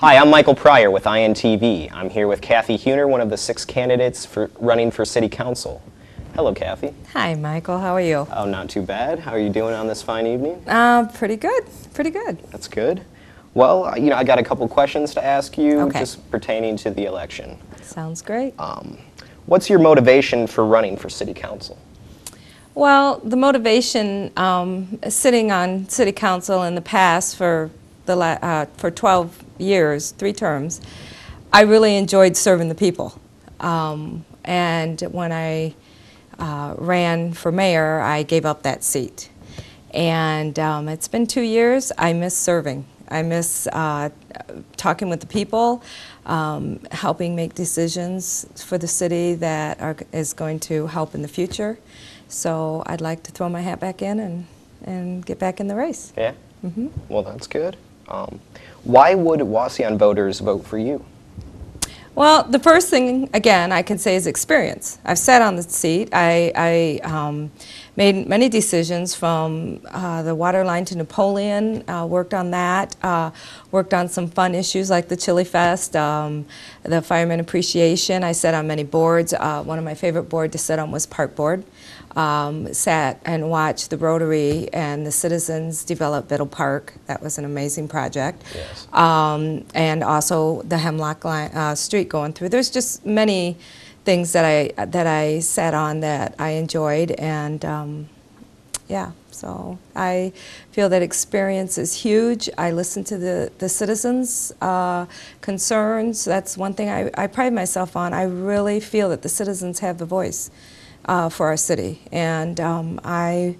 Hi, I'm Michael Pryor with INTV. I'm here with Kathy Huner, one of the 6 candidates running for City Council. Hello, Kathy. Hi, Michael. How are you? Oh, not too bad. How are you doing on this fine evening? Pretty good. Pretty good. That's good. Well, I got a couple questions to ask you, Okay. just pertaining to the election. Sounds great. What's your motivation for running for City Council? Well, the motivation, sitting on City Council in the past for 12 years, 3 terms, I really enjoyed serving the people. And when I ran for mayor, I gave up that seat. And it's been 2 years. I miss serving. I miss talking with the people, helping make decisions for the city that is going to help in the future. So I'd like to throw my hat back in and get back in the race. Yeah? Well, that's good. Why would Wauseon voters vote for you? Well, the first thing, again, I can say is experience. I've sat on the seat. I made many decisions from the water line to Napoleon, worked on that, worked on some fun issues like the Chili Fest, the Fireman Appreciation. I sat on many boards. One of my favorite boards to sit on was Park Board. Sat and watched the Rotary and the citizens develop Biddle Park. That was an amazing project. Yes. And also the Hemlock Street going through. There's just many things that I sat on that I enjoyed, and yeah, so I feel that experience is huge. I listen to the citizens' concerns. That's one thing I pride myself on. I really feel that the citizens have the voice for our city, and I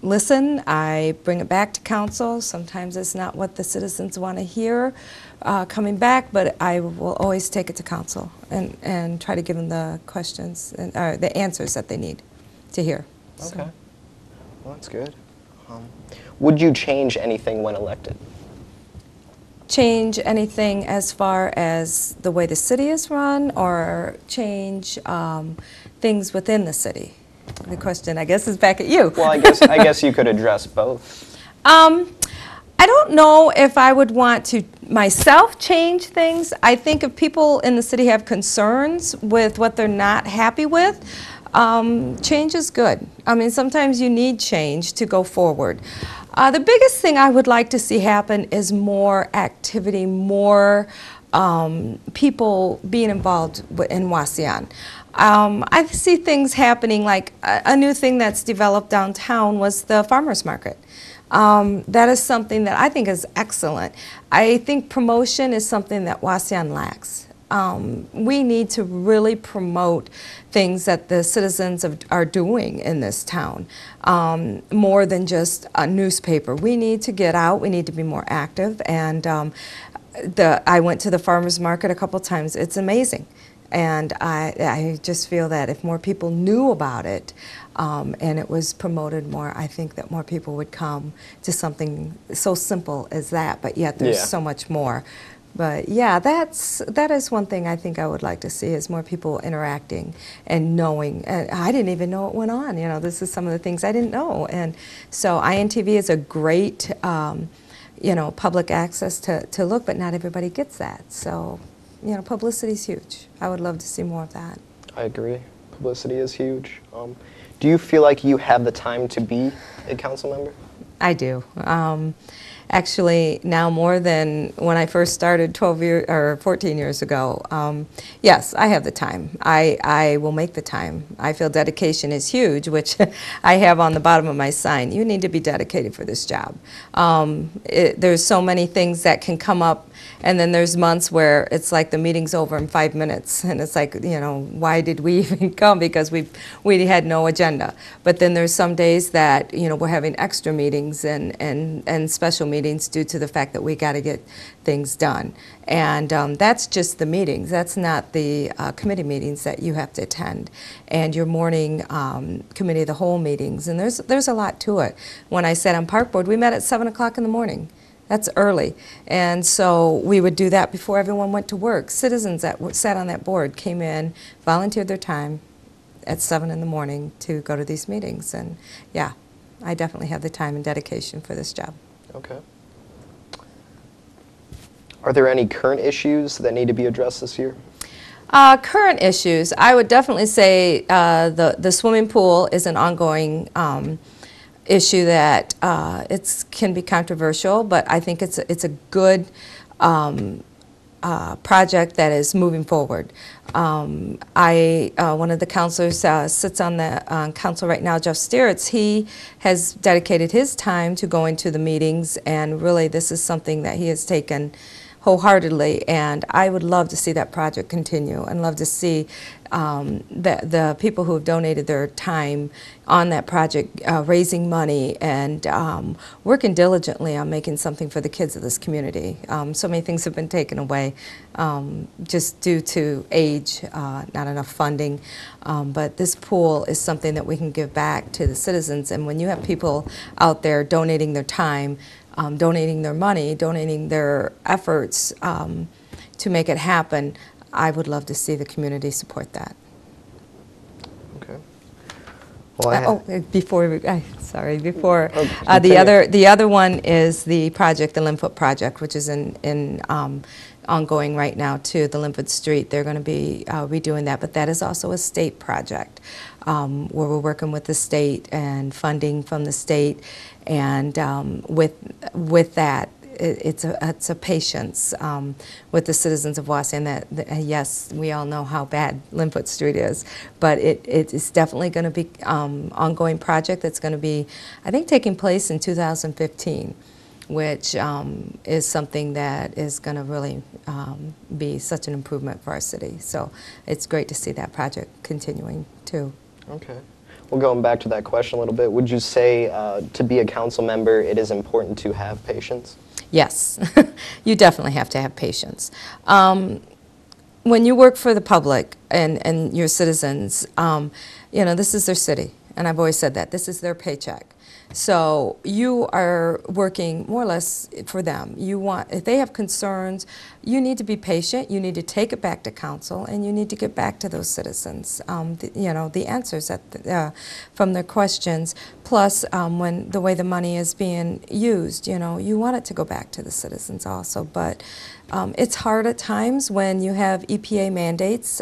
listen. I bring it back to council. Sometimes it's not what the citizens want to hear coming back, but I will always take it to council and try to give them the questions and the answers that they need to hear. Okay. So. Well, that's good. Would you change anything when elected? Change anything as far as the way the city is run, or change things within the city? The question, I guess, is back at you. Well, I guess you could address both. I don't know if I would want to myself change things. I think if people in the city have concerns with what they're not happy with, change is good. I mean, sometimes you need change to go forward. The biggest thing I would like to see happen is more activity, more people being involved in Wauseon. I see things happening, like a new thing that's developed downtown was the farmers market. That is something that I think is excellent. I think promotion is something that Wauseon lacks. We need to really promote things that the citizens are doing in this town, more than just a newspaper. We need to get out, we need to be more active, and I went to the farmers market a couple times. It's amazing. And I just feel that if more people knew about it and it was promoted more, I think that more people would come to something so simple as that, but yet there's so much more. But yeah, that is one thing I think I would like to see, is more people interacting and knowing. And I didn't even know it went on. You know, this is some of the things I didn't know. And so INTV is a great, you know, public access to look, but not everybody gets that. So, you know, publicity is huge. I would love to see more of that. I agree. Publicity is huge. Do you feel like you have the time to be a council member? I do. Actually, now more than when I first started 14 years ago. Yes, I have the time. I will make the time. I feel dedication is huge, which I have on the bottom of my sign. You need to be dedicated for this job. There's so many things that can come up, and then there's months where it's like the meeting's over in 5 minutes, and it's like, you know, why did we even come? Because we had no agenda. But then there's some days that, you know, we're having extra meetings and special meetings due to the fact that we got to get things done. And that's just the meetings. That's not the committee meetings that you have to attend, and your morning committee of the whole meetings. And there's a lot to it. When I sat on Park Board, we met at 7 o'clock in the morning. That's early. And so we would do that before everyone went to work. Citizens that sat on that board came in, volunteered their time at 7 in the morning to go to these meetings. And yeah, I definitely have the time and dedication for this job. Okay. Are there any current issues that need to be addressed this year? Current issues, I would definitely say the swimming pool is an ongoing issue that can be controversial, but I think it's a good project that is moving forward. One of the counselors sits on the council right now, Jeff Steritz. He has dedicated his time to going to the meetings, and really this is something that he has taken wholeheartedly, and I would love to see that project continue and love to see the people who have donated their time on that project raising money and working diligently on making something for the kids of this community. So many things have been taken away just due to age, not enough funding, but this pool is something that we can give back to the citizens, and when you have people out there donating their time, donating their money, donating their efforts to make it happen, I would love to see the community support that. Okay. Well, Before continue. the other one is the project, the Linfoot project, which is ongoing right now too. The Linfoot Street, they're going to be redoing that, but that is also a state project where we're working with the state and funding from the state, and with that, it's a patience with the citizens of Waseon that yes, we all know how bad Linfoot Street is, but it is definitely going to be ongoing project that's going to be, I think, taking place in 2015, which is something that is going to really be such an improvement for our city. So it's great to see that project continuing too. Okay. Well, going back to that question a little bit, would you say to be a council member, it is important to have patience? Yes, you definitely have to have patience. When you work for the public and your citizens, you know, this is their city, and I've always said that. This is their paycheck. So you are working more or less for them. If they have concerns, you need to be patient, you need to take it back to council, and you need to get back to those citizens, you know, the answers from their questions. Plus, when the way the money is being used, you know, you want it to go back to the citizens also. But it's hard at times when you have EPA mandates,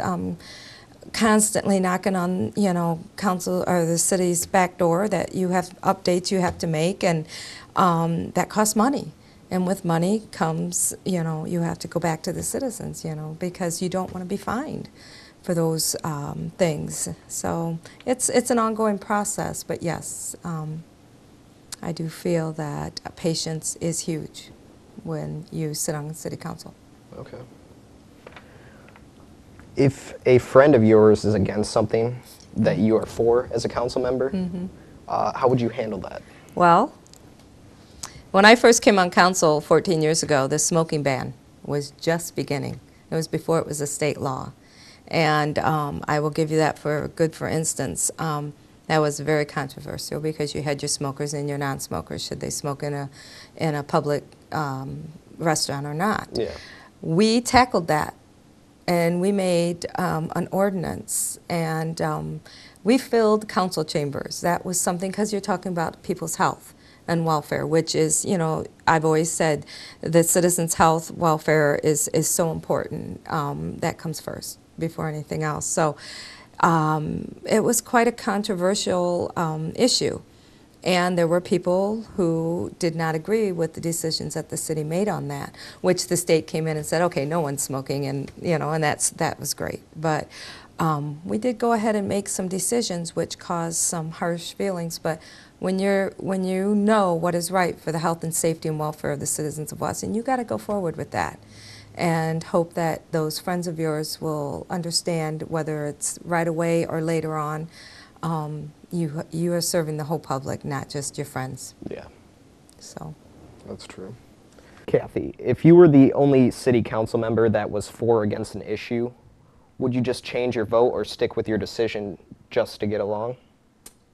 constantly knocking on, you know, council or the city's back door that you have updates you have to make, and that costs money. And with money comes, you know, you have to go back to the citizens, you know, because you don't want to be fined for those things. So it's an ongoing process, but yes, I do feel that patience is huge when you sit on city council. Okay. If a friend of yours is against something that you are for as a council member, how would you handle that? Well, when I first came on council 14 years ago, the smoking ban was just beginning. It was before it was a state law. And I will give you that for instance. That was very controversial because you had your smokers and your non-smokers. Should they smoke in a public restaurant or not? Yeah. We tackled that. And we made an ordinance, and we filled council chambers. That was something, because you're talking about people's health and welfare, which is, you know, I've always said that citizens' health, welfare is so important. That comes first before anything else. So it was quite a controversial issue. And there were people who did not agree with the decisions that the city made on that, which the state came in and said, okay, no one's smoking, and you know, and that was great. But we did go ahead and make some decisions which caused some harsh feelings. But when you know what is right for the health and safety and welfare of the citizens of Waseon, you got to go forward with that, and hope that those friends of yours will understand, whether it's right away or later on. You are serving the whole public, not just your friends. Yeah. So. That's true. Kathy, if you were the only city council member that was for or against an issue, would you just change your vote or stick with your decision just to get along?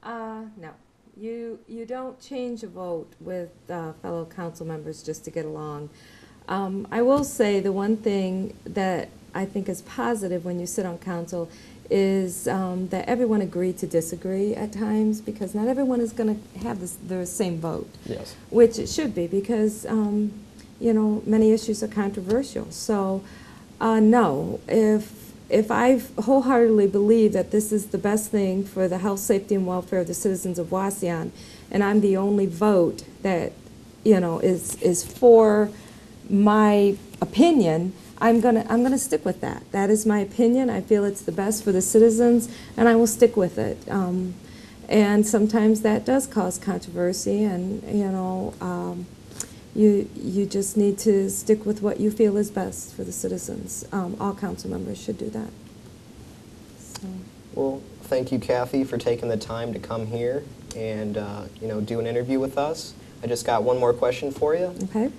No. You don't change a vote with fellow council members just to get along. I will say the one thing that I think is positive when you sit on council is that everyone agreed to disagree at times, because not everyone is going to have the same vote. Yes. Which it should be, because many issues are controversial. So, no, if I wholeheartedly believe that this is the best thing for the health, safety, and welfare of the citizens of Waseon, and I'm the only vote that, is for my opinion, I'm gonna stick with that. That is my opinion. I feel it's the best for the citizens, and I will stick with it. And sometimes that does cause controversy, and you just need to stick with what you feel is best for the citizens. All council members should do that. So. Well, thank you, Kathy, for taking the time to come here and do an interview with us. I just got one more question for you. Okay.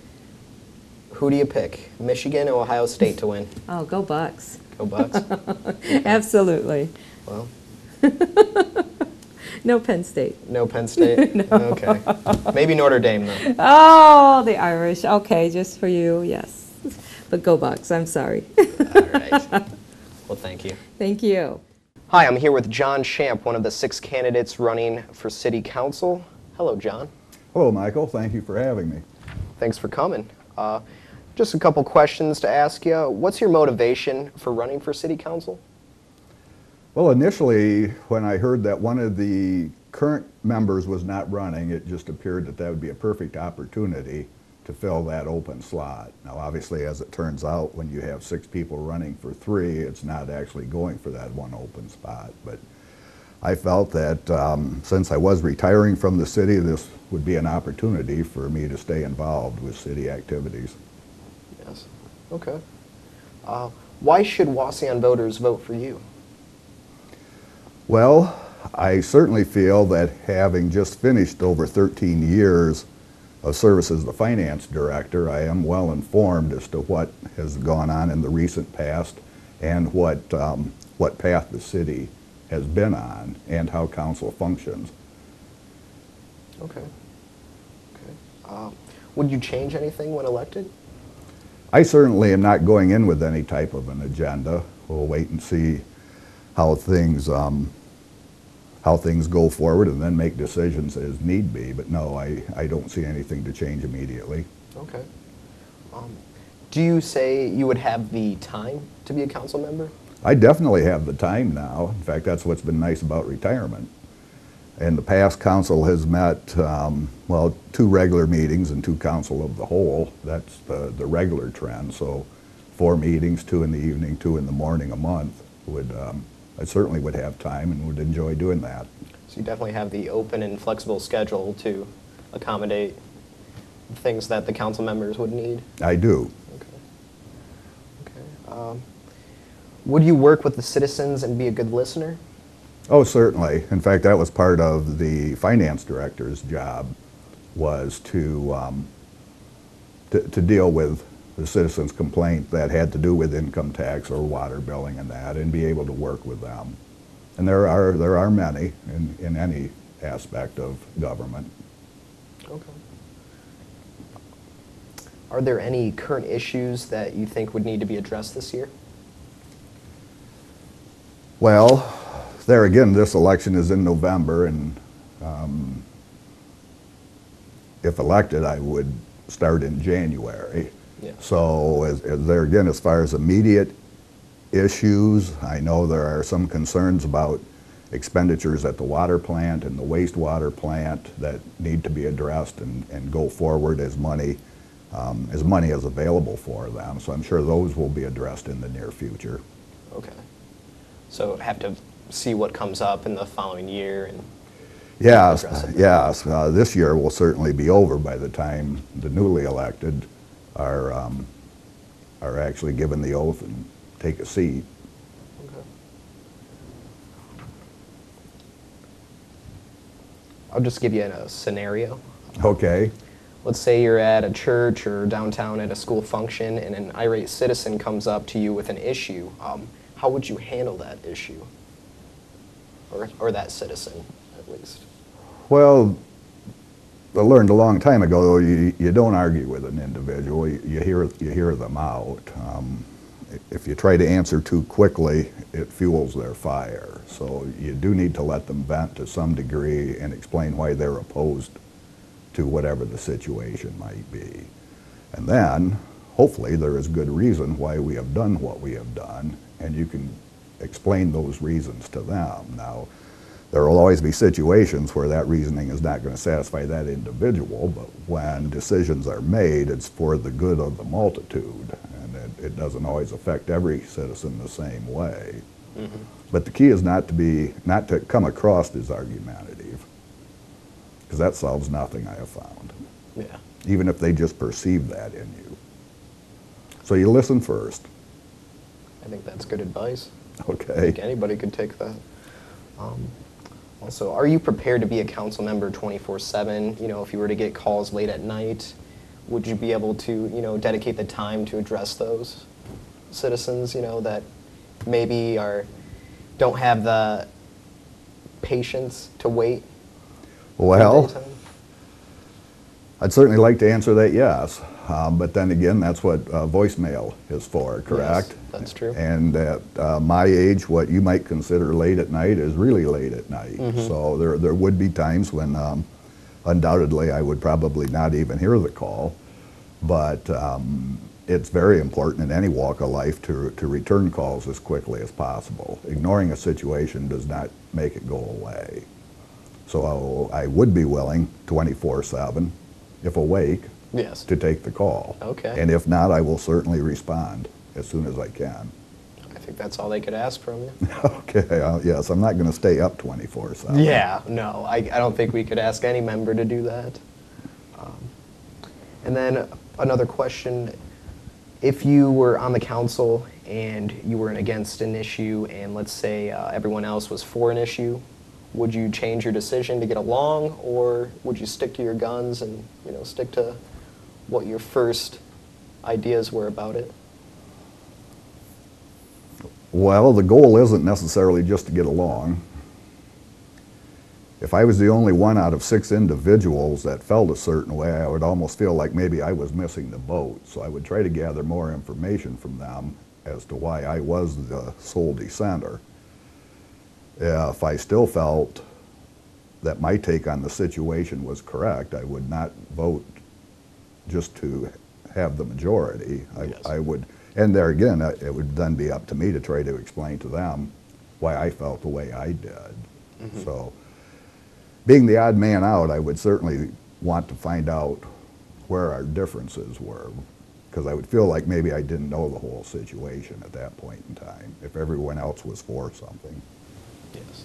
Who do you pick, Michigan or Ohio State to win? Oh, go Bucks. Go Bucks. Okay. Absolutely. Well. No Penn State. No Penn State? No. Okay. Maybe Notre Dame, though. Oh, the Irish. Okay, just for you, yes. But go Bucks, I'm sorry. All right. Well, thank you. Thank you. Hi, I'm here with John Champ, one of the 6 candidates running for City Council. Hello, John. Hello, Michael. Thank you for having me. Thanks for coming. Just a couple questions to ask you. What's your motivation for running for City Council? Well, initially, when I heard that one of the current members was not running, it just appeared that that would be a perfect opportunity to fill that open slot. Now, obviously, as it turns out, when you have 6 people running for 3, it's not actually going for that one open spot. But I felt that since I was retiring from the city, this would be an opportunity for me to stay involved with city activities. Yes. Okay. Why should Waseon voters vote for you? Well, I certainly feel that having just finished over 13 years of service as the finance director, I am well informed as to what has gone on in the recent past and what path the city has been on and how council functions. Okay. Okay. Would you change anything when elected? I certainly am not going in with any type of an agenda. We'll wait and see how things go forward and then make decisions as need be. But no, I don't see anything to change immediately. Okay. Do you say you would have the time to be a council member? I definitely have the time now. In fact, that's what's been nice about retirement. In the past, council has met, well, 2 regular meetings and 2 council of the whole. That's the regular trend. So 4 meetings, 2 in the evening, 2 in the morning a month. I certainly would have time and would enjoy doing that. So you definitely have the open and flexible schedule to accommodate things that the council members would need? I do. Okay. Okay. Would you work with the citizens and be a good listener? Oh, certainly. In fact, that was part of the finance director's job, was to deal with the citizens' complaint that had to do with income tax or water billing and that, and be able to work with them. And there are many in any aspect of government. Okay. Are there any current issues that you think would need to be addressed this year? Well, there again, this election is in November, and if elected, I would start in January. Yeah. So as there again, as far as immediate issues, I know there are some concerns about expenditures at the water plant and the wastewater plant that need to be addressed and go forward as money is available for them. So I'm sure those will be addressed in the near future. Okay. So have to see what comes up in the following year and Yes, address it. yes. This year will certainly be over by the time the newly elected are actually given the oath and take a seat. Okay. I'll just give you a scenario. Okay. Let's say you're at a church or downtown at a school function and an irate citizen comes up to you with an issue. How would you handle that issue? Or that citizen, at least? Well, I learned a long time ago, you don't argue with an individual, you hear them out. If you try to answer too quickly, it fuels their fire. So you do need to let them vent to some degree and explain why they're opposed to whatever the situation might be. And then, hopefully, there is good reason why we have done what we have done, and you can explain those reasons to them. Now, there will always be situations where that reasoning is not going to satisfy that individual, but when decisions are made, it's for the good of the multitude, and it doesn't always affect every citizen the same way. Mm-hmm. But the key is not to come across as argumentative, because that solves nothing, I have found. Yeah. Even if they just perceive that in you. So you listen first. I think that's good advice. Okay. I think anybody could take that. Also, are you prepared to be a council member 24/7? You know, if you were to get calls late at night, would you be able to, you know, dedicate the time to address those citizens, you know, that maybe don't have the patience to wait? Well, I'd certainly like to answer that yes, but then again, that's what voicemail is for, correct? Yes, that's true. And at my age, what you might consider late at night is really late at night. Mm-hmm. So there would be times when undoubtedly I would probably not even hear the call, but it's very important in any walk of life to return calls as quickly as possible. Ignoring a situation does not make it go away. So I would be willing 24/7, if awake, yes, to take the call. Okay. And if not, I will certainly respond as soon as I can. I think that's all they could ask from you. Okay, yes, I'm not going to stay up 24/7. Yeah, no, I don't think we could ask any member to do that. And then another question, if you were on the council and you were against an issue and let's say everyone else was for an issue, would you change your decision to get along, or would you stick to your guns and, you know, stick to what your first ideas were about it? Well, the goal isn't necessarily just to get along. If I was the only one out of 6 individuals that felt a certain way, I would almost feel like maybe I was missing the boat. So I would try to gather more information from them as to why I was the sole dissenter. If I still felt that my take on the situation was correct, I would not vote just to have the majority. Yes. I would, and there again, it would then be up to me to try to explain to them why I felt the way I did. Mm-hmm. So, being the odd man out, I would certainly want to find out where our differences were, because I would feel like maybe I didn't know the whole situation at that point in time, if everyone else was for something. Yes.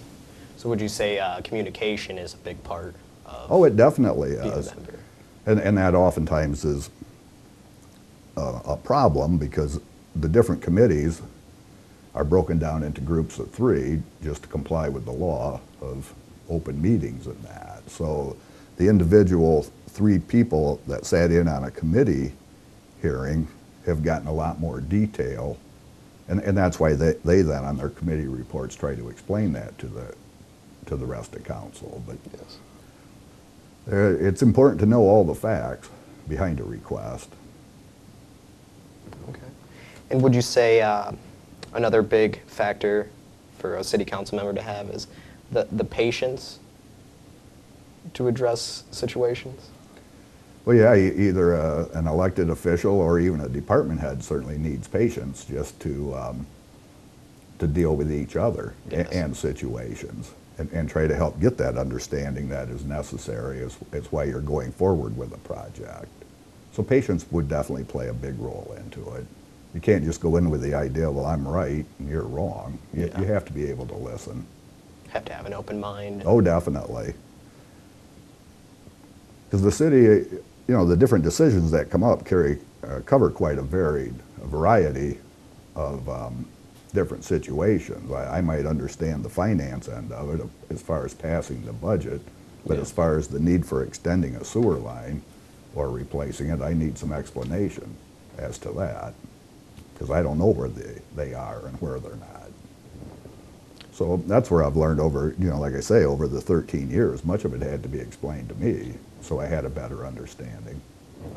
So would you say communication is a big part of Oh, it definitely being is. a member? And that oftentimes is a problem, because the different committees are broken down into groups of 3 just to comply with the law of open meetings and that. So the individual 3 people that sat in on a committee hearing have gotten a lot more detail, and that's why they then on their committee reports try to explain that to the rest of council. But Yes. it's important to know all the facts behind a request. Okay. And would you say another big factor for a city council member to have is the patience to address situations? Well, yeah, either an elected official or even a department head certainly needs patience just to deal with each other. Yes. And situations, and try to help get that understanding that is necessary as why you're going forward with a project. So patience would definitely play a big role into it. You can't just go in with the idea, well, I'm right and you're wrong. You have to be able to listen. Have to have an open mind. Oh, definitely. Because the city, you know, the different decisions that come up cover quite a variety of different situations. I might understand the finance end of it as far as passing the budget, but as far as the need for extending a sewer line or replacing it, I need some explanation as to that, because I don't know where they are and where they're not. So that's where I've learned over, you know, like I say, over the 13 years, much of it had to be explained to me, so I had a better understanding.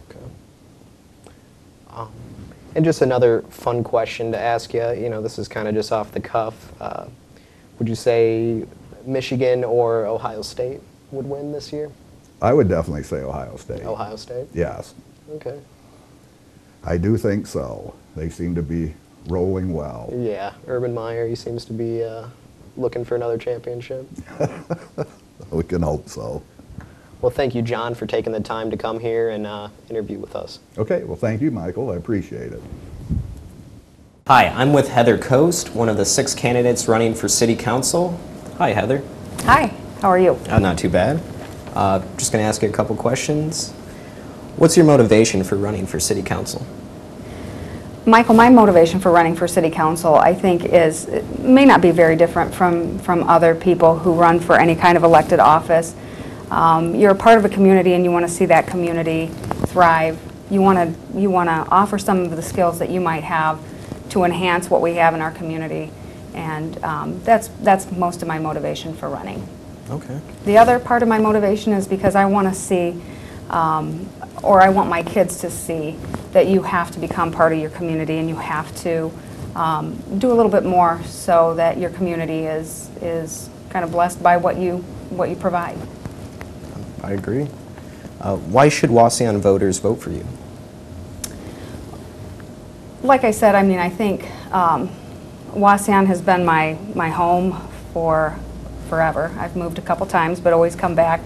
Okay. And just another fun question to ask you, you know, this is kind of just off the cuff. Would you say Michigan or Ohio State would win this year? I would definitely say Ohio State. Ohio State? Yes. Okay. I do think so. They seem to be rolling well. Yeah, Urban Meyer, he seems to be looking for another championship. We can hope so. Well, thank you, John, for taking the time to come here and interview with us. Okay, well, thank you, Michael. I appreciate it. Hi, I'm with Heather Coast, one of the 6 candidates running for City Council. Hi, Heather. Hi, how are you? Not too bad. Just going to ask you a couple questions. What's your motivation for running for City Council? Michael, my motivation for running for City Council, I think, may not be very different from other people who run for any kind of elected office. You're a part of a community and you want to see that community thrive. You want to offer some of the skills that you might have to enhance what we have in our community, and that's most of my motivation for running. Okay. The other part of my motivation is because I want to see, or I want my kids to see, that you have to become part of your community and you have to do a little bit more so that your community is kind of blessed by what you provide. I agree. Why should Wauseon voters vote for you? Like I said, I mean, I think Wauseon has been my home for forever. I've moved a couple times, but always come back.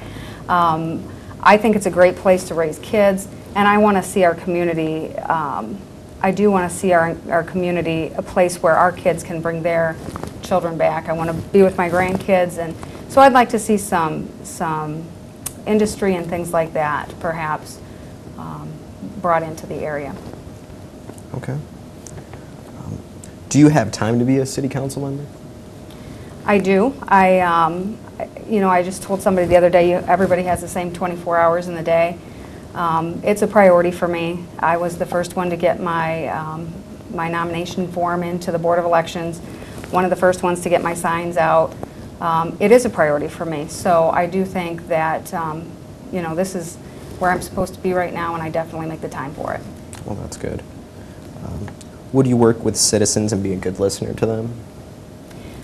I think it's a great place to raise kids, and I want to see our community, I do want to see our community a place where our kids can bring their children back. I want to be with my grandkids, and so I'd like to see some industry and things like that perhaps brought into the area. Okay. Do you have time to be a city council member? I do. I just told somebody the other day, everybody has the same 24 hours in the day. It's a priority for me. I was the first one to get my nomination form into the Board of Elections, one of the first ones to get my signs out. It is a priority for me, so I do think that this is where I'm supposed to be right now, and I definitely make the time for it. Well, that's good. Would you work with citizens and be a good listener to them?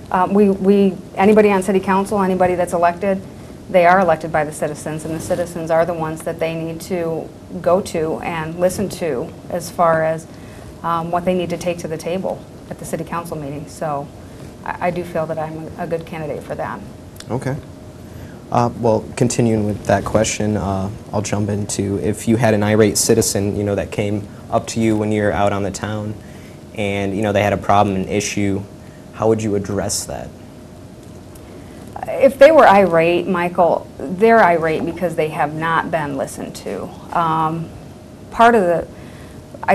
Anybody on City Council, anybody that's elected, they are elected by the citizens, and the citizens are the ones that they need to go to and listen to as far as what they need to take to the table at the City Council meeting. So I do feel that I'm a good candidate for that. Okay. Well, continuing with that question, I'll jump into, if you had an irate citizen, that came up to you when you're out on the town, and they had a problem, an issue, how would you address that? If they were irate, Michael, they're irate because they have not been listened to. I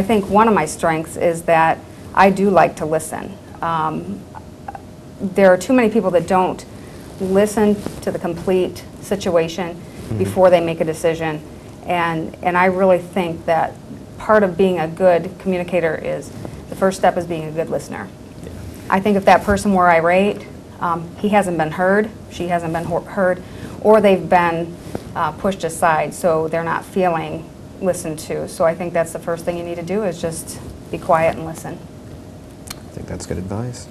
think one of my strengths is that I do like to listen. There are too many people that don't listen to the complete situation before they make a decision, and I really think that part of being a good communicator is, the first step is being a good listener. Yeah. I think if that person were irate, he hasn't been heard, she hasn't been heard, or they've been pushed aside, so they're not feeling listened to. So I think that's the first thing you need to do, is just be quiet and listen. I think that's good advice.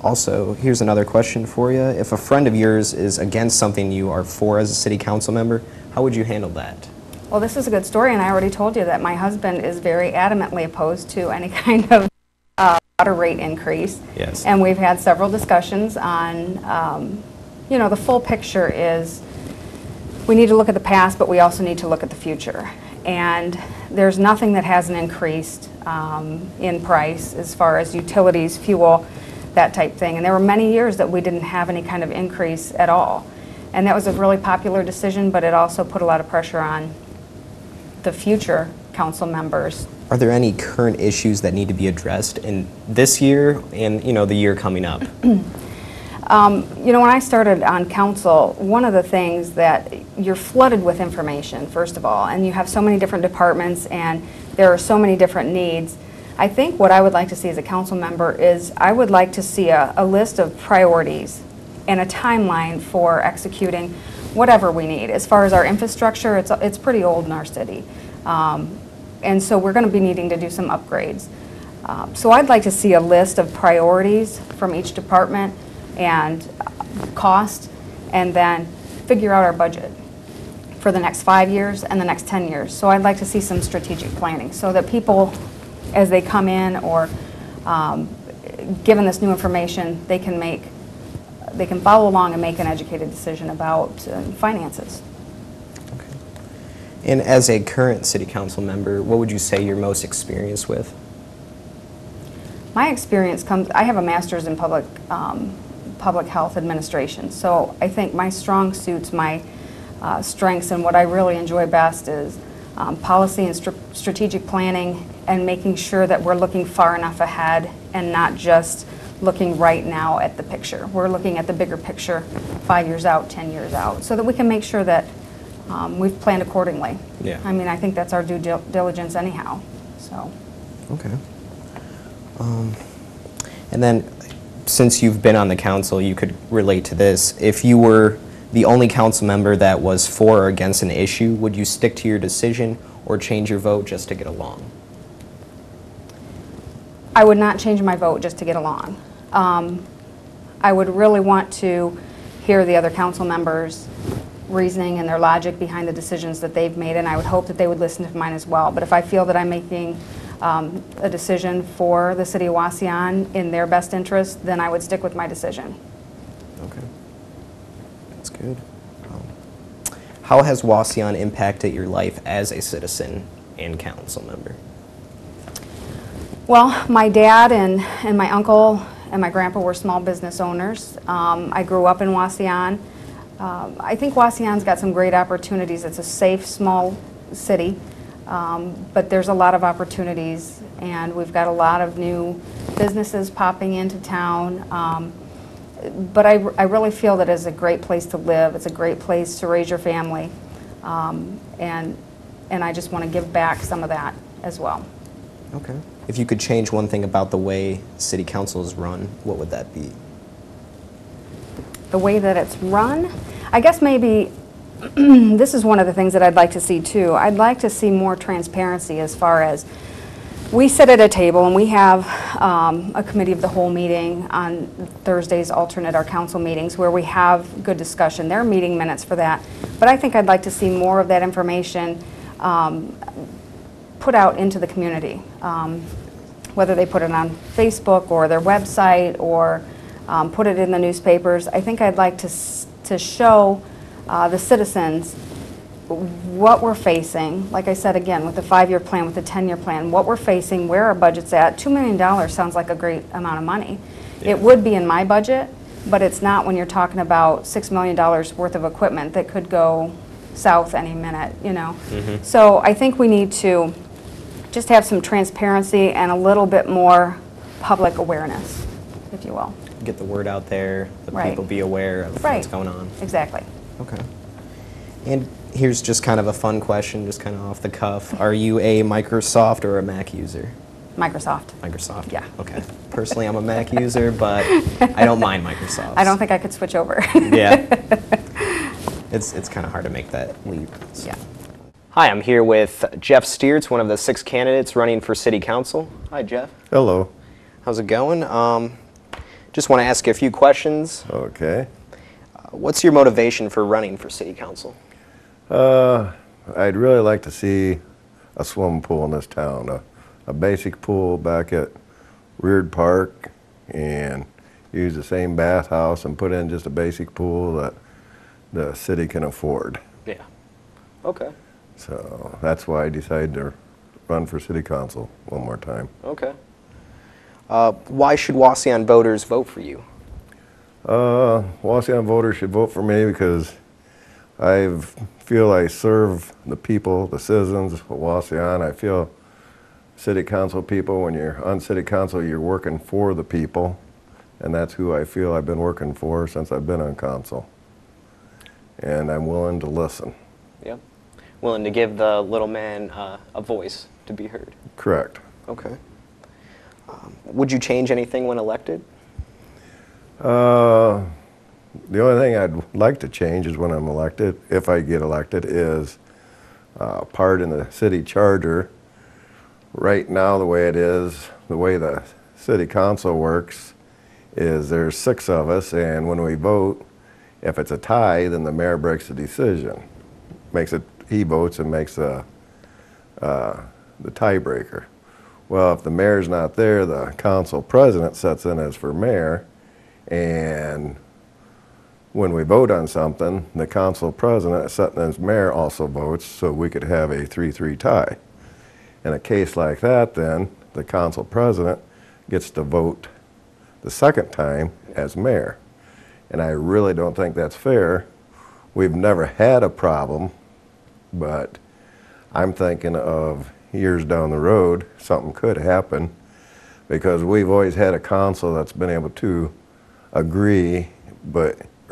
Also, here's another question for you. If a friend of yours is against something you are for as a city council member, how would you handle that? Well, this is a good story, and I already told you that my husband is very adamantly opposed to any kind of water rate increase. Yes. And we've had several discussions on, the full picture is, we need to look at the past, but we also need to look at the future. And there's nothing that hasn't increased in price as far as utilities, fuel, that type thing. And there were many years that we didn't have any kind of increase at all. And that was a really popular decision, but it also put a lot of pressure on the future council members. Are there any current issues that need to be addressed in this year and the year coming up? When I started on council, one of the things that you're flooded with information, first of all, and you have so many different departments and there are so many different needs. I think what I would like to see as a council member is, I would like to see a list of priorities and a timeline for executing whatever we need. As far as our infrastructure, it's pretty old in our city. And so we're going to be needing to do some upgrades. So I'd like to see a list of priorities from each department and cost, and then figure out our budget. for the next 5 years and the next 10 years. So I'd like to see some strategic planning so that people, as they come in or given this new information, they can follow along and make an educated decision about finances. Okay. And as a current city council member, what would you say you're most experienced with? My experience comes, I have a master's in public health administration, so I think my strong suits, my strengths, and what I really enjoy best is policy and strategic planning and making sure that we're looking far enough ahead and not just looking right now at the picture. We're looking at the bigger picture 5 years out, 10 years out, so that we can make sure that we've planned accordingly. Yeah. I mean, I think that's our due diligence anyhow, so. Okay. And then, since you've been on the council, you could relate to this. If you were the only council member that was for or against an issue, would you stick to your decision or change your vote just to get along? I would not change my vote just to get along. I would really want to hear the other council members' reasoning and their logic behind the decisions that they've made, and I would hope that they would listen to mine as well. But if I feel that I'm making a decision for the city of Wauseon in their best interest, then I would stick with my decision. Okay. That's good. How has Wauseon impacted your life as a citizen and council member? Well, my dad and my uncle and my grandpa were small business owners. I grew up in Wauseon. I think Wauseon's got some great opportunities. It's a safe, small city, but there's a lot of opportunities, and we've got a lot of new businesses popping into town. But I really feel that it's a great place to live. It's a great place to raise your family, and I just want to give back some of that as well. Okay. If you could change one thing about the way city council is run, what would that be? The way that it's run, I guess maybe this is one of the things that I'd like to see too. I'd like to see more transparency as far as we sit at a table and we have a committee of the whole meeting on Thursdays, alternate our council meetings, where we have good discussion. There are meeting minutes for that. But I think I'd like to see more of that information put out into the community, whether they put it on Facebook or their website or put it in the newspapers. I think I'd like to show the citizens what we're facing. Like I said again, with the 5-year plan, with the 10-year plan, what we're facing, where our budget's at. $2 million sounds like a great amount of money. Yeah. It would be in my budget, but it's not when you're talking about $6 million worth of equipment that could go south any minute, you know. Mm-hmm. So I think we need to just have some transparency and a little bit more public awareness, if you will. Get the word out there, let Right. people be aware of Right. what's going on. Exactly. Okay. And here's just kind of a fun question, just kind of off the cuff. Are you a Microsoft or a Mac user? Microsoft. Microsoft? Yeah. Okay. Personally, I'm a Mac user, but I don't mind Microsoft. I don't think I could switch over. Yeah. It's kind of hard to make that leap. So. Yeah. Hi, I'm here with Jeff Steers, one of the 6 candidates running for City Council. Hi, Jeff. Hello. How's it going? Just want to ask you a few questions. Okay. What's your motivation for running for City Council? I'd really like to see a swimming pool in this town, a basic pool back at Reard Park, and use the same bathhouse and put in just a basic pool that the city can afford. Yeah. Okay. So that's why I decided to run for City Council one more time. Okay. Why should Wauseon voters vote for you? Wauseon voters should vote for me because I feel I serve the people, the citizens of Wauseon. I feel city council people, when you're on city council, you're working for the people, and that's who I feel I've been working for since I've been on council. And I'm willing to listen. Yep. Willing to give the little man a voice to be heard. Correct. Okay. Would you change anything when elected? The only thing I'd like to change is when I'm elected, if I get elected, is part in the city charter. Right now, the way it is, the way the city council works, is there's 6 of us, and when we vote, if it's a tie, then the mayor breaks the decision. he votes and makes the tiebreaker. Well, if the mayor's not there, the council president sets in as for mayor, and when we vote on something, the council president sitting as mayor also votes, so we could have a 3-3 tie. In a case like that, then, the council president gets to vote the second time as mayor. And I really don't think that's fair. We've never had a problem, but I'm thinking of years down the road, something could happen, because we've always had a council that's been able to agree,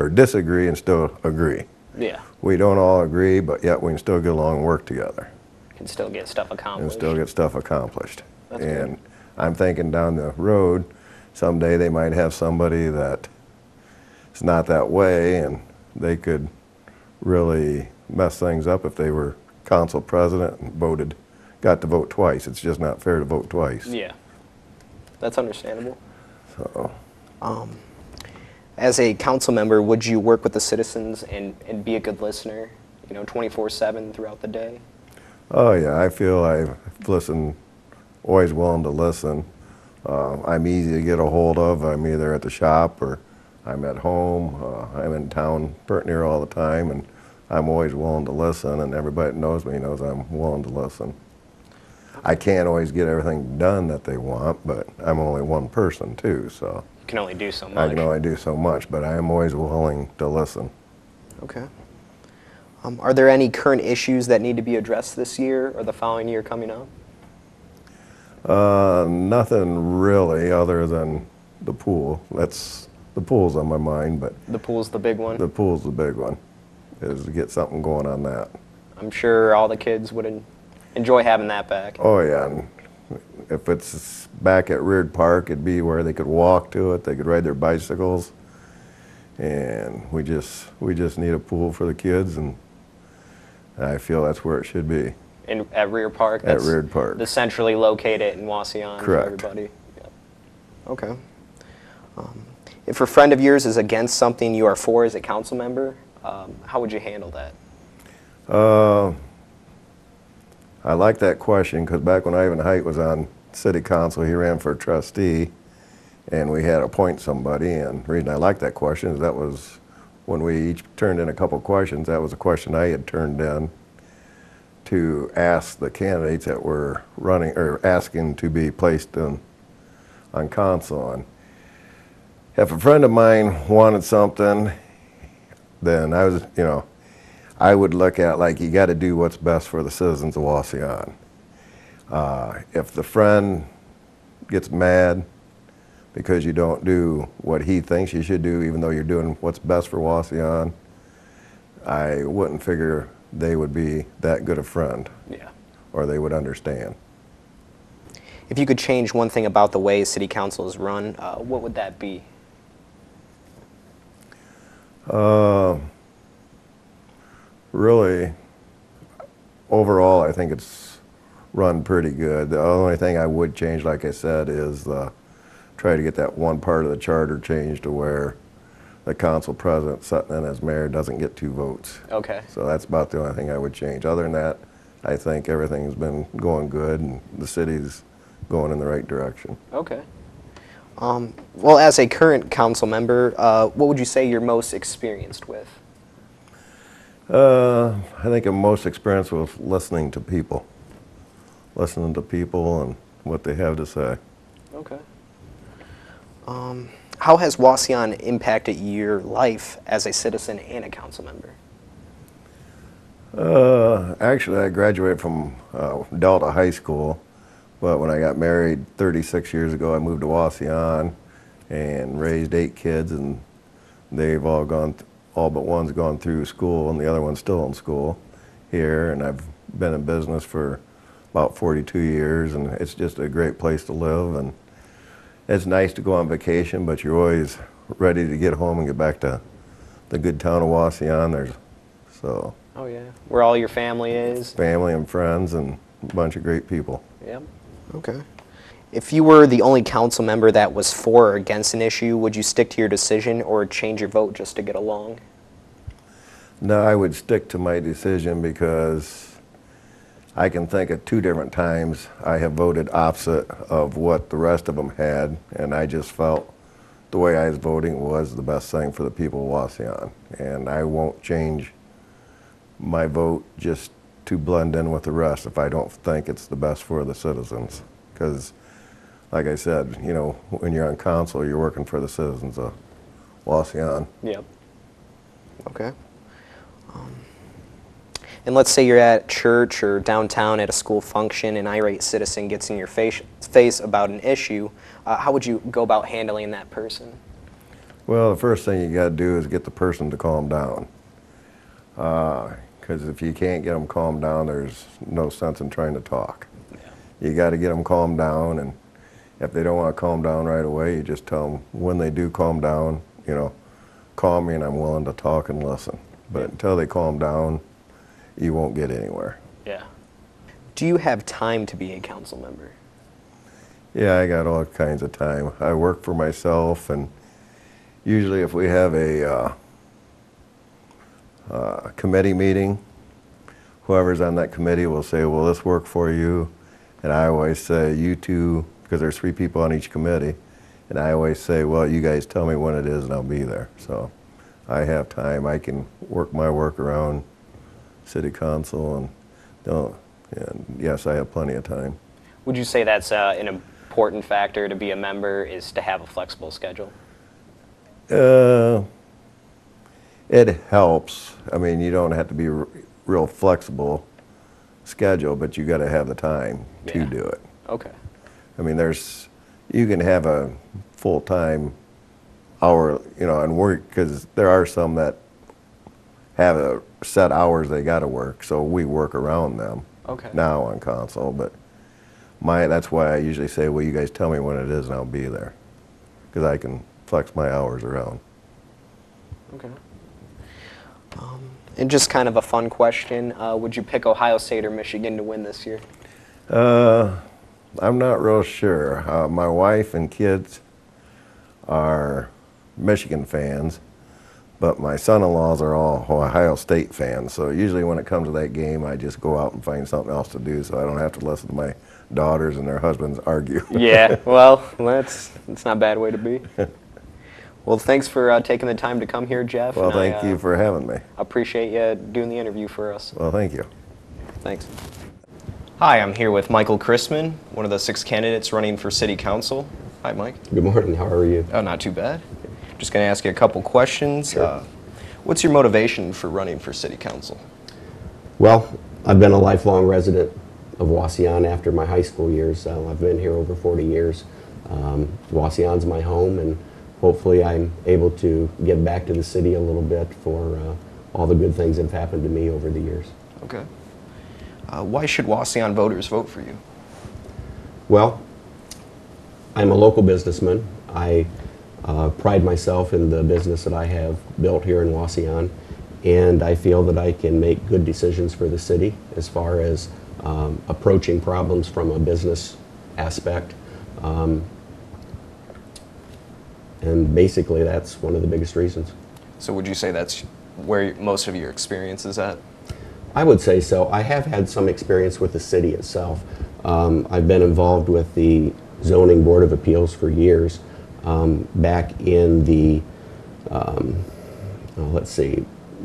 or disagree and still agree. Yeah. We don't all agree, but yet we can still get along and work together. Can still get stuff And accomplished. still get stuff accomplished. That's And good. I'm thinking down the road, someday they might have somebody that it's not that way, and they could really mess things up if they were council president and got to vote twice. It's just not fair to vote twice. Yeah. That's understandable. So, As a council member, would you work with the citizens and be a good listener, 24/7 throughout the day? oh yeah, I feel I've listened, always willing to listen. I'm easy to get a hold of. I'm either at the shop or I'm at home. I'm in town pretty near all the time, and I'm always willing to listen, and everybody that knows me knows I'm willing to listen. I can't always get everything done that they want, but I'm only one person too, so You can only do so much. I can only do so much, but I am always willing to listen. Okay. Are there any current issues that need to be addressed this year or the following year coming up? Nothing really other than the pool. The pool's on my mind, but The pool's the big one. the pool's the big one, is to get something going on that. I'm sure all the kids would enjoy having that back. Oh yeah, and if it's back at Reard Park, it'd be where they could walk to it, they could ride their bicycles, and we just need a pool for the kids, and I feel that's where it should be. At Rear Park? At Reard Park. The centrally located in Waseon for Correct. everybody? Yep. Okay. If a friend of yours is against something you are for as a council member, how would you handle that? I like that question because back when Ivan Height was on city council, he ran for trustee, and we had to appoint somebody. And the reason I like that question is that was when we each turned in a couple questions. That was a question I had turned in to ask the candidates that were running or asking to be placed on council. And if a friend of mine wanted something, then I would look at like you got to do what's best for the citizens of Waseon. If the friend gets mad because you don't do what he thinks you should do, even though you're doing what's best for Waseon, I wouldn't figure they would be that good a friend, Yeah. or they would understand. If you could change one thing about the way city council is run, what would that be? Really, overall, I think it's run pretty good. The only thing I would change, like I said, is try to get that one part of the charter changed to where the council president sitting in as mayor doesn't get 2 votes. Okay. So that's about the only thing I would change. Other than that, I think everything's been going good and the city's going in the right direction. Okay. Well, as a current council member, what would you say you're most experienced with? I think I'm most experienced with listening to people and what they have to say. Okay. How has Waseon impacted your life as a citizen and a council member? Actually, I graduated from Delta High School, but when I got married 36 years ago, I moved to Waseon and raised 8 kids, and they've all but one's gone through school, and the other one's still in school here, and I've been in business for about 42 years, and it's just a great place to live, and it's nice to go on vacation, but you're always ready to get home and get back to the good town of Waseon. Oh yeah. Where all your family is? Family and friends and a bunch of great people. Yep. Okay. If you were the only council member that was for or against an issue, would you stick to your decision or change your vote just to get along? No, I would stick to my decision because I can think of 2 different times I have voted opposite of what the rest of them had, and I just felt the way I was voting was the best thing for the people of Waseon. And I won't change my vote just to blend in with the rest if I don't think it's the best for the citizens. Because, like I said, you know, when you're on council, you're working for the citizens of Waseon. Yep. Okay. And let's say you're at church or downtown at a school function, an irate citizen gets in your face about an issue. How would you go about handling that person? Well, the first thing you got to do is get the person to calm down. Because if you can't get them calmed down, there's no sense in trying to talk. Yeah. You got to get them calmed down, and if they don't want to calm down right away, you just tell them when they do calm down, you know, call me and I'm willing to talk and listen. But until they calm down, you won't get anywhere. Yeah. Do you have time to be a council member? Yeah, I got all kinds of time. I work for myself, and usually if we have a committee meeting, whoever's on that committee will say, will this work for you? And I always say, you two, because there's 3 people on each committee, and I always say, well, you guys tell me when it is and I'll be there. So I have time. I can work my work around city council, and yes, I have plenty of time. Would you say that's an important factor to be a member, is to have a flexible schedule? It helps. I mean, you don't have to be real flexible schedule, but you got to have the time to do it. Okay. I mean, you can have a full-time hour, you know, and work, because there are some that have a set hours they got to work, so we work around them. Okay. Now on council, but that's why I usually say, well, you guys tell me when it is and I'll be there, because I can flex my hours around. Okay. And just kind of a fun question, would you pick Ohio State or Michigan to win this year? I'm not real sure. My wife and kids are Michigan fans, but my son-in-laws are all Ohio State fans, so usually when it comes to that game, I just go out and find something else to do so I don't have to listen to my daughters and their husbands argue. Yeah, well, that's not a bad way to be. Well, thanks for taking the time to come here, Jeff. Well, thank you for having me. I appreciate you doing the interview for us. Well, thank you. Thanks. Hi, I'm here with Michael Chrisman, one of the 6 candidates running for City Council. Hi, Mike. Good morning. How are you? Oh, not too bad. Just going to ask you a couple questions. Sure. What's your motivation for running for City Council? Well, I've been a lifelong resident of Waseon after my high school years. I've been here over 40 years. Waseon's my home, and hopefully I'm able to give back to the city a little bit for all the good things that have happened to me over the years. Okay. Why should Waseon voters vote for you? Well, I'm a local businessman. I pride myself in the business that I have built here in Waseon, and I feel that I can make good decisions for the city as far as approaching problems from a business aspect. And basically that's one of the biggest reasons. So would you say that's where most of your experience is at? I would say so. I have had some experience with the city itself. I've been involved with the Zoning Board of Appeals for years. Back in the, let's see,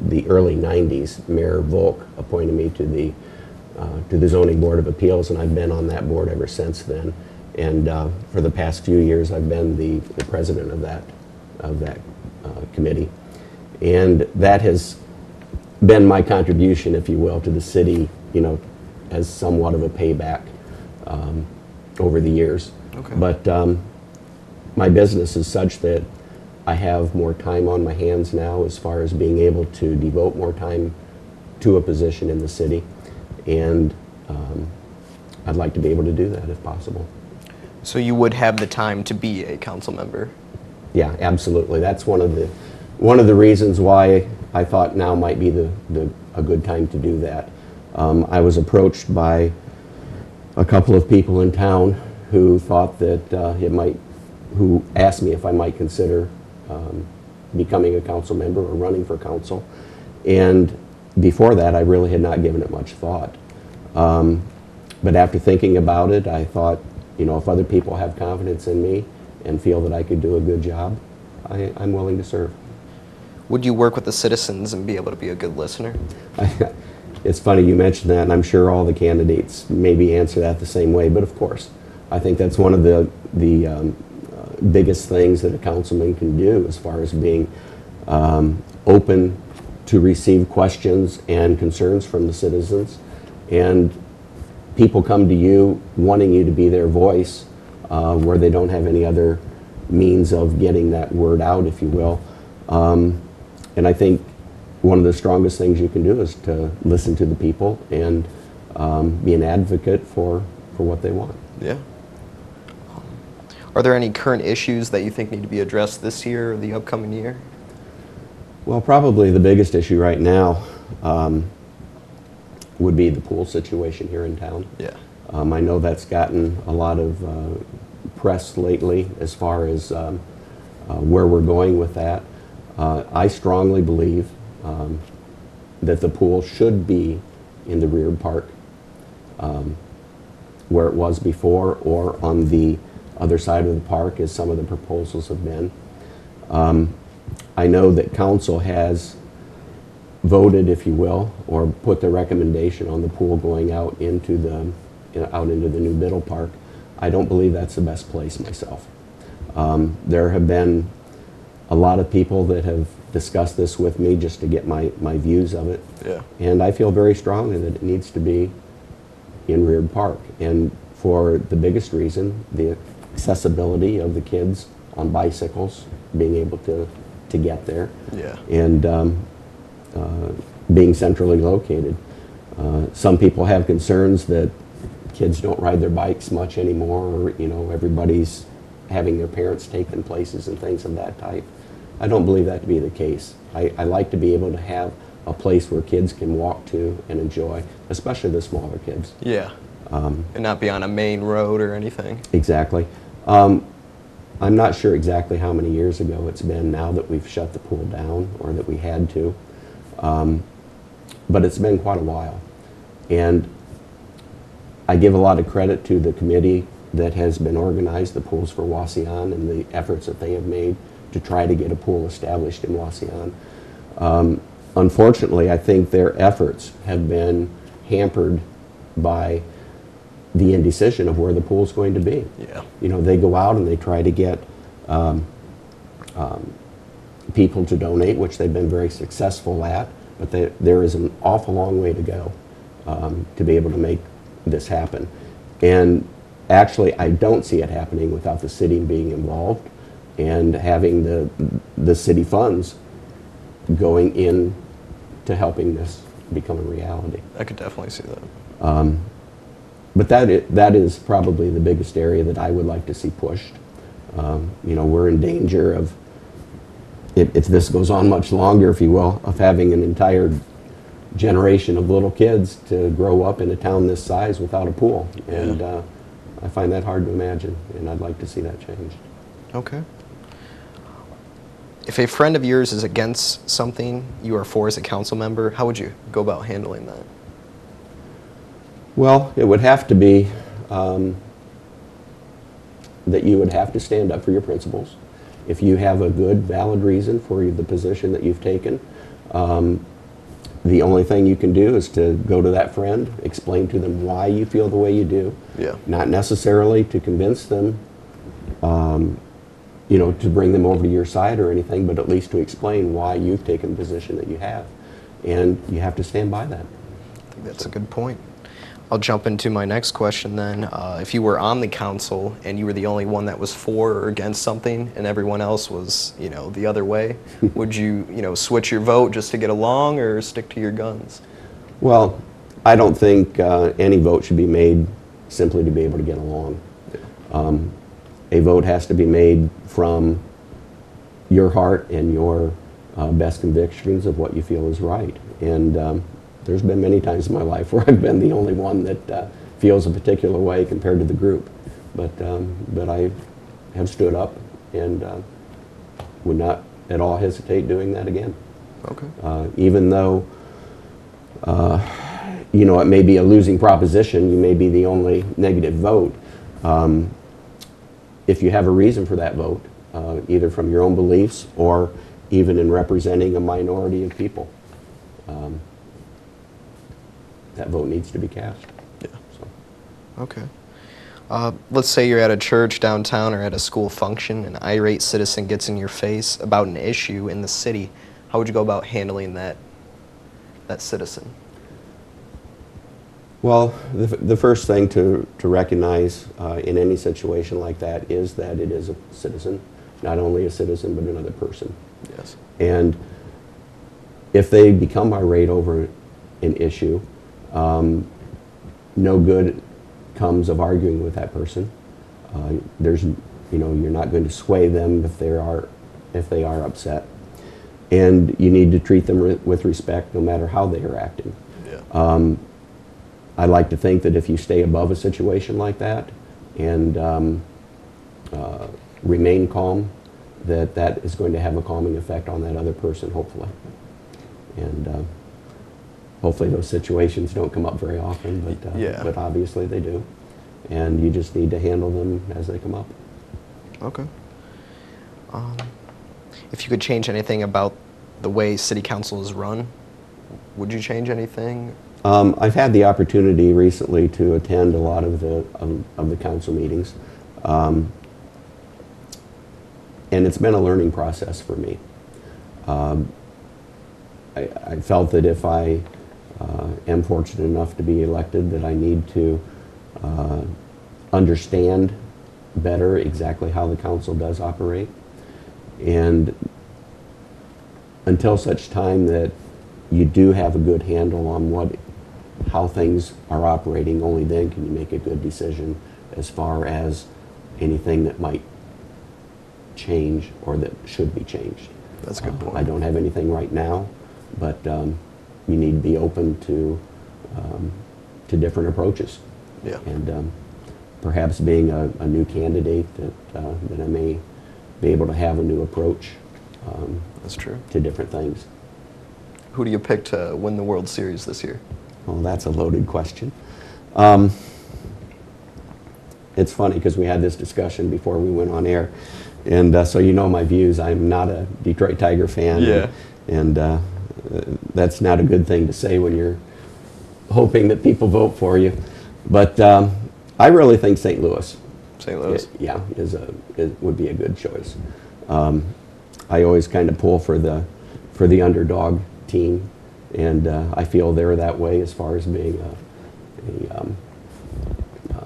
the early 90s, Mayor Volk appointed me to the Zoning Board of Appeals, and I've been on that board ever since then. And for the past few years, I've been the president of that committee. And that has been my contribution, if you will, to the city, you know, as somewhat of a payback over the years. Okay. But my business is such that I have more time on my hands now as far as being able to devote more time to a position in the city. And I'd like to be able to do that if possible. So you would have the time to be a council member? Yeah, absolutely. That's one of the reasons why I thought now might be a good time to do that. I was approached by a couple of people in town who thought that who asked me if I might consider becoming a council member or running for council. And before that, I really had not given it much thought. But after thinking about it, I thought, you know, if other people have confidence in me and feel that I could do a good job, I'm willing to serve. Would you work with the citizens and be able to be a good listener? It's funny you mentioned that, and I'm sure all the candidates maybe answer that the same way, but of course, I think that's one of the biggest things that a councilman can do as far as being open to receive questions and concerns from the citizens. And people come to you wanting you to be their voice where they don't have any other means of getting that word out, if you will. And I think one of the strongest things you can do is to listen to the people and be an advocate for what they want. Yeah. Are there any current issues that you think need to be addressed this year or the upcoming year? Well, probably the biggest issue right now would be the pool situation here in town. Yeah. I know that's gotten a lot of press lately as far as where we're going with that. I strongly believe that the pool should be in the rear park where it was before, or on the other side of the park as some of the proposals have been. I know that council has voted, if you will, or put the recommendation on the pool going out into the new Biddle Park. I don't believe that's the best place myself. There have been a lot of people that have discussed this with me just to get my views of it. Yeah. And I feel very strongly that it needs to be in Reard Park. And for the biggest reason, the accessibility of the kids on bicycles, being able to get there. Yeah. And being centrally located. Some people have concerns that kids don't ride their bikes much anymore, or, you know, everybody's having their parents take them places and things of that type. I don't believe that to be the case. I like to be able to have a place where kids can walk to and enjoy, especially the smaller kids. Yeah. And not be on a main road or anything. Exactly. I'm not sure exactly how many years ago it's been now that we've shut the pool down, or that we had to, but it's been quite a while. And I give a lot of credit to the committee that has been organized, the Pools for Wauseon, and the efforts that they have made to try to get a pool established in Wauseon. Unfortunately, I think their efforts have been hampered by the indecision of where the pool's going to be. Yeah. You know, they go out and they try to get people to donate, which they've been very successful at, but there is an awful long way to go to be able to make this happen. And actually, I don't see it happening without the city being involved and having the city funds going in to helping this become a reality. I could definitely see that. But that is probably the biggest area that I would like to see pushed. You know, we're in danger of, if this goes on much longer, if you will, of having an entire generation of little kids to grow up in a town this size without a pool. And I find that hard to imagine, and I'd like to see that changed. Okay. If a friend of yours is against something you are for as a council member, how would you go about handling that? Well, it would have to be that you would have to stand up for your principles. If you have a good, valid reason for the position that you've taken, the only thing you can do is to go to that friend, explain to them why you feel the way you do. Yeah. Not necessarily to convince them, you know, to bring them over to your side or anything, but at least to explain why you've taken the position that you have. And you have to stand by that. I think that's a good point. I'll jump into my next question then. If you were on the council and you were the only one that was for or against something and everyone else was, you know, the other way, would you, you know, switch your vote just to get along or stick to your guns? Well, I don't think any vote should be made simply to be able to get along. A vote has to be made from your heart and your best convictions of what you feel is right. And there's been many times in my life where I've been the only one that feels a particular way compared to the group. But I have stood up and would not at all hesitate doing that again. Okay. Even though, you know, it may be a losing proposition, you may be the only negative vote. If you have a reason for that vote, either from your own beliefs or even in representing a minority of people, that vote needs to be cast. Yeah. So. Okay. Let's say you're at a church downtown or at a school function, an irate citizen gets in your face about an issue in the city. How would you go about handling that citizen? Well, the first thing to recognize in any situation like that is that it is a citizen, not only a citizen, but another person. Yes. And if they become irate over an issue, no good comes of arguing with that person. There's, you know, you're not going to sway them if they are upset, and you need to treat them with respect, no matter how they are acting. Yeah. I like to think that if you stay above a situation like that and remain calm, that is going to have a calming effect on that other person, hopefully. And hopefully those situations don't come up very often, but, yeah. but obviously they do. And you just need to handle them as they come up. Okay. If you could change anything about the way city council is run, would you change anything? I've had the opportunity recently to attend a lot of the council meetings, and it's been a learning process for me. I felt that if I am fortunate enough to be elected, that I need to understand better exactly how the council does operate, and until such time that you do have a good handle on how things are operating, only then can you make a good decision as far as anything that might change or that should be changed. That's a good point. I don't have anything right now, but you need to be open to different approaches. Yeah. And perhaps being a new candidate, that I may be able to have a new approach. That's true. To different things. Who do you pick to win the World Series this year? Well, that's a loaded question. It's funny because we had this discussion before we went on air, and so you know my views. I'm not a Detroit Tiger fan. Yeah. And that's not a good thing to say when you're hoping that people vote for you. But I really think St. Louis. St. Louis? Would be a good choice. I always kind of pull for the underdog team, and I feel they're that way as far as being a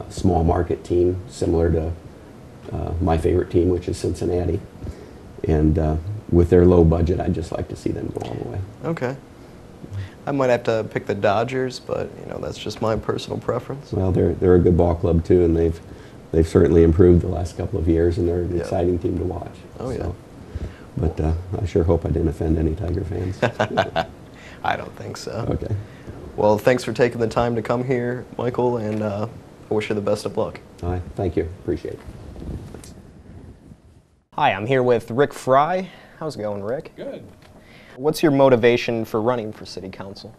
small market team, similar to my favorite team, which is Cincinnati. And with their low budget, I'd just like to see them go all the way. Okay. I might have to pick the Dodgers, but you know that's just my personal preference. Well, they're a good ball club too, and they've certainly improved the last couple of years, and they're an exciting team to watch. Oh yeah. So, but I sure hope I didn't offend any Tiger fans. I don't think so. Okay. Well, thanks for taking the time to come here, Michael, and I wish you the best of luck. All right. Thank you. Appreciate it. Hi, I'm here with Rick Fry. How's it going, Rick? Good. What's your motivation for running for city council?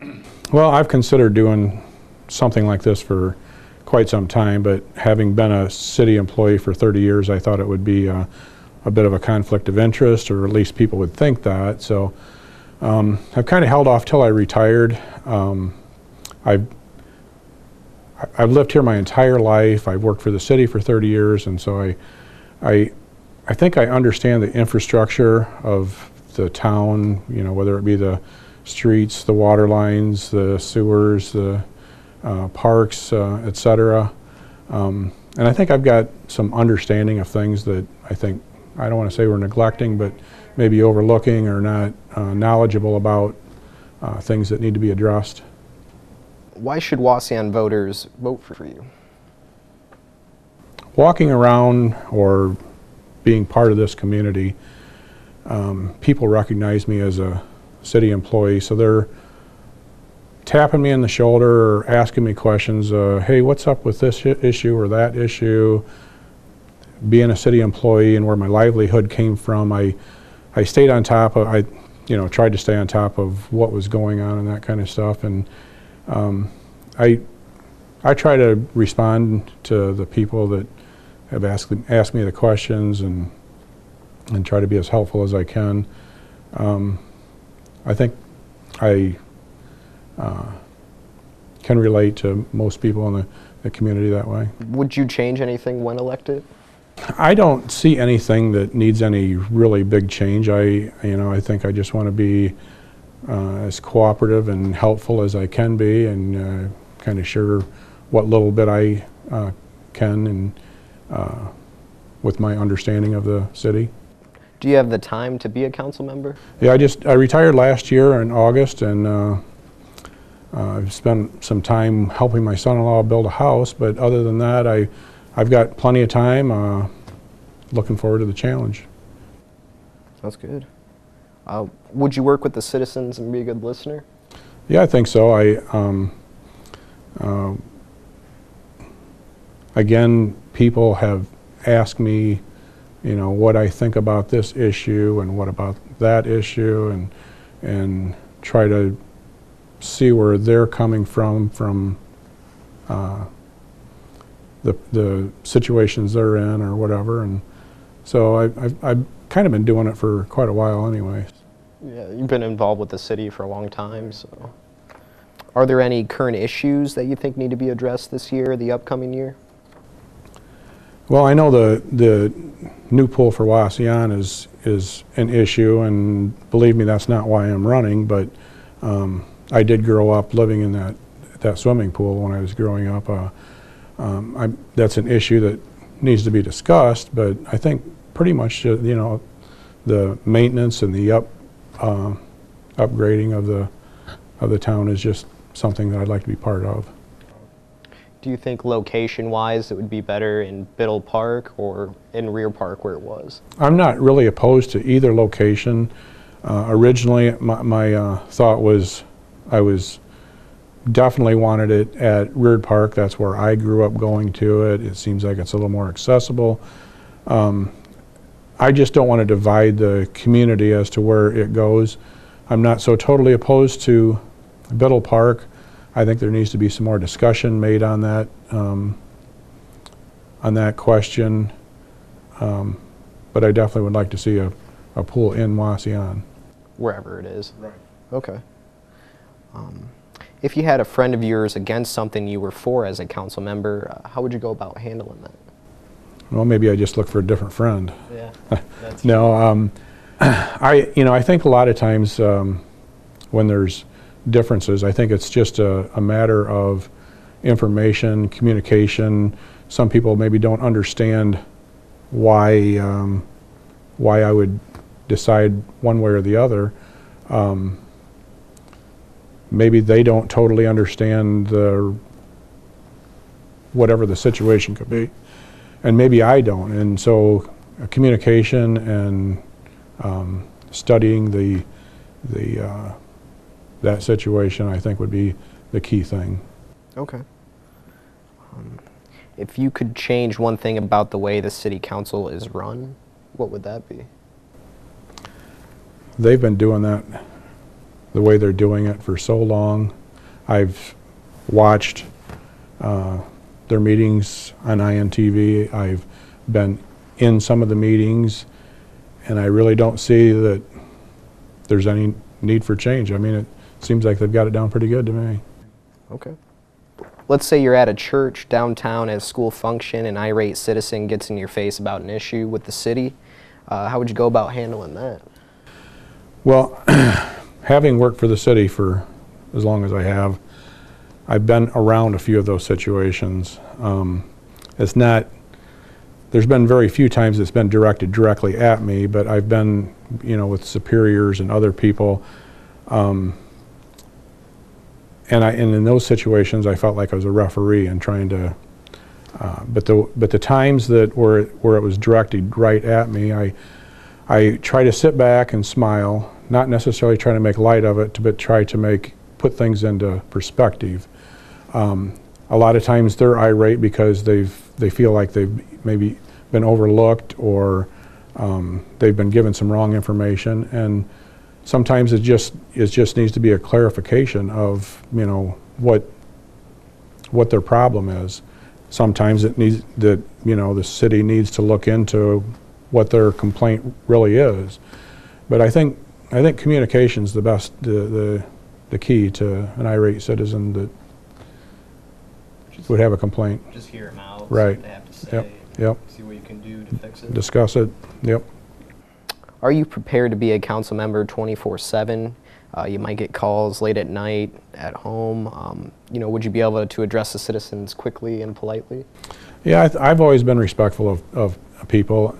Well, I've considered doing something like this for quite some time, but having been a city employee for 30 years, I thought it would be a bit of a conflict of interest, or at least people would think that. So I've kind of held off till I retired. I've lived here my entire life. I've worked for the city for 30 years, and so I think I understand the infrastructure of the town, you know, whether it be the streets, the water lines, the sewers, the parks, et cetera. And I think I've got some understanding of things that I don't want to say we're neglecting, but maybe overlooking or not knowledgeable about things that need to be addressed. Why should Wauseon voters vote for you? Walking around or being part of this community, people recognize me as a city employee, so they're tapping me in the shoulder or asking me questions. Hey, what's up with this issue or that issue? Being a city employee and where my livelihood came from, I stayed on top of. you know, tried to stay on top of what was going on and that kind of stuff. And I try to respond to the people that have asked me the questions and try to be as helpful as I can. I think I can relate to most people in the community that way. Would you change anything when elected? I don't see anything that needs any really big change. I think I just want to be as cooperative and helpful as I can be, and kind of share what little bit I can, and with my understanding of the city. Do you have the time to be a council member? Yeah, I retired last year in August, and I've spent some time helping my son-in-law build a house. But other than that, I've got plenty of time. Looking forward to the challenge. That's good. Would you work with the citizens and be a good listener? Yeah, I think so. Again, people have asked me, you know, what I think about this issue and what about that issue, and try to see where they're coming from the situations they're in or whatever. And so I've kind of been doing it for quite a while anyway. Yeah, you've been involved with the city for a long time, so. Are there any current issues that you think need to be addressed this year, the upcoming year? Well, I know the new pool for Wauseon is an issue, and believe me, that's not why I'm running, but I did grow up living in that swimming pool when I was growing up. That's an issue that needs to be discussed, but I think pretty much, you know, the maintenance and the upgrading of the town is just something that I'd like to be part of. Do you think location-wise it would be better in Biddle Park or in Rear Park where it was? I'm not really opposed to either location. Originally, my thought was I was definitely wanted it at Rear Park. That's where I grew up going to it. It seems like it's a little more accessible. I just don't want to divide the community as to where it goes. I'm not so totally opposed to Biddle Park. I think there needs to be some more discussion made on that question. But I definitely would like to see a pool in Wauseon. Wherever it is. Right. Okay. If you had a friend of yours against something you were for as a council member, how would you go about handling that? Well, maybe I just look for a different friend. Yeah. That's No, I think a lot of times when there's differences, I think it's just a matter of information, communication. Some people maybe don't understand why I would decide one way or the other. Maybe they don't totally understand whatever the situation could be, and maybe I don't. And so communication and studying that situation, I think, would be the key thing. Okay. If you could change one thing about the way the city council is run, what would that be? They've been doing that the way they're doing it for so long. I've watched their meetings on INTV. I've been in some of the meetings, and I really don't see that there's any need for change. I mean, it seems like they've got it down pretty good to me. Okay. Let's say you're at a church downtown at a school function, an irate citizen gets in your face about an issue with the city. How would you go about handling that? Well, having worked for the city for as long as I have, I've been around a few of those situations. There's been very few times it's been directed directly at me, but I've been, with superiors and other people. And in those situations, I felt like I was a referee and trying to, but the times where it was directed right at me, I try to sit back and smile, not necessarily trying to make light of it, but try to put things into perspective. A lot of times they're irate because they feel like they've maybe been overlooked, or they've been given some wrong information, and sometimes it just needs to be a clarification of, you know, what their problem is. Sometimes it needs that, you know, the city needs to look into what their complaint really is. But I think communication's the best, the key to an irate citizen that would have a complaint. Just hear them out. Right. See what they have to say. Yep. Yep. See what you can do to fix it. Discuss it. Yep. Are you prepared to be a council member 24/7? You might get calls late at night at home. You know, would you be able to address the citizens quickly and politely? Yeah, I've always been respectful of people.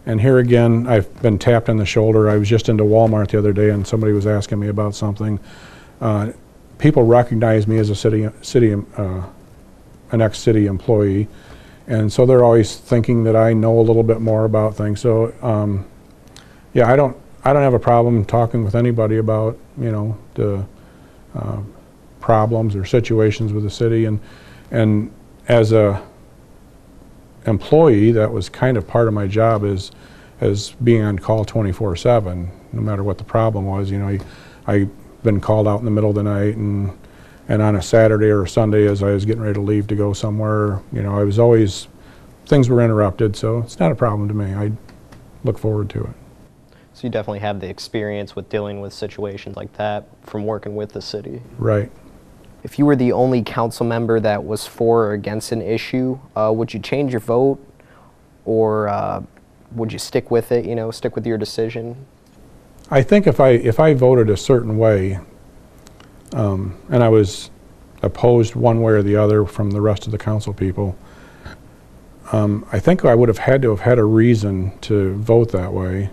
And here again, I've been tapped on the shoulder. I was just into Walmart the other day, and somebody was asking me about something. People recognize me as an ex-city employee, and so they're always thinking that I know a little bit more about things. So, yeah, I don't have a problem talking with anybody about, you know, the problems or situations with the city. And as a employee, that was kind of part of my job, as being on call 24/7, no matter what the problem was. You know, I've been called out in the middle of the night, and on a Saturday or a Sunday as I was getting ready to leave to go somewhere, you know, I was always, things were interrupted, so it's not a problem to me. I look forward to it. So you definitely have the experience with dealing with situations like that from working with the city. Right. If you were the only council member that was for or against an issue, would you change your vote, or would you stick with it, you know, stick with your decision? I think if I voted a certain way, and I was opposed one way or the other from the rest of the council people, I think I would have had to have had a reason to vote that way.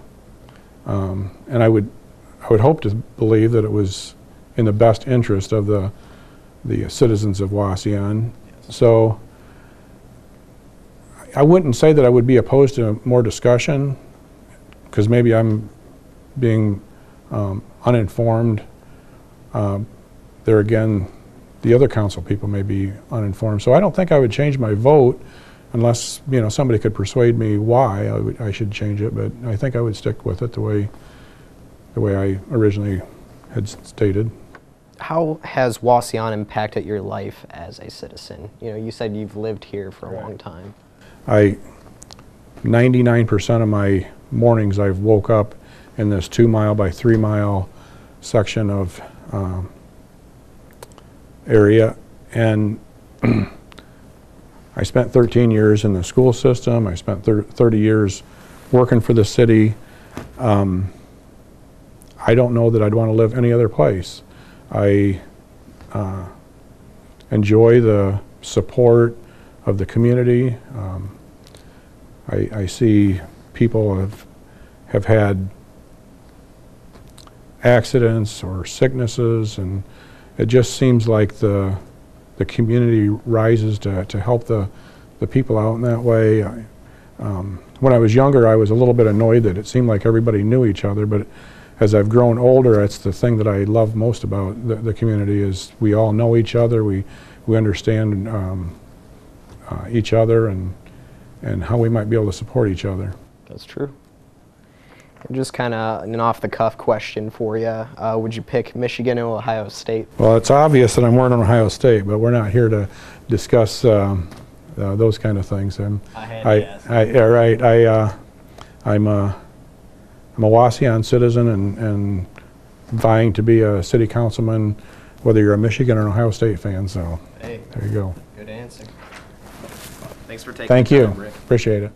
And I would hope to believe that it was in the best interest of the citizens of Wauseon. So I wouldn't say that I would be opposed to more discussion, because maybe I'm being uninformed. There again, the other council people may be uninformed. So I don't think I would change my vote unless, you know, somebody could persuade me why I should change it. But I think I would stick with it the way I originally had stated. How has Wauseon impacted your life as a citizen? You know, you said you've lived here for a long time. 99% of my mornings I've woke up in this 2 mile by 3 mile section of area, and I spent 13 years in the school system. I spent 30 years working for the city. I don't know that I'd want to live any other place. I enjoy the support of the community. I see people have had accidents or sicknesses, and it just seems like the community rises to help the people out in that way. When I was younger, I was a little bit annoyed that it seemed like everybody knew each other, but as I've grown older, it's the thing that I love most about the community is we all know each other, we understand each other and how we might be able to support each other. That's true. And just kind of an off-the-cuff question for you. Would you pick Michigan or Ohio State? Well, it's obvious that I'm wearing Ohio State, but we're not here to discuss those kind of things. I had to ask. Yeah, right. I'm a Wauseon citizen and vying to be a city councilman, whether you're a Michigan or an Ohio State fan. So Hey, there you go. good answer. Thanks for taking Thank the you. time, Rick. Appreciate it.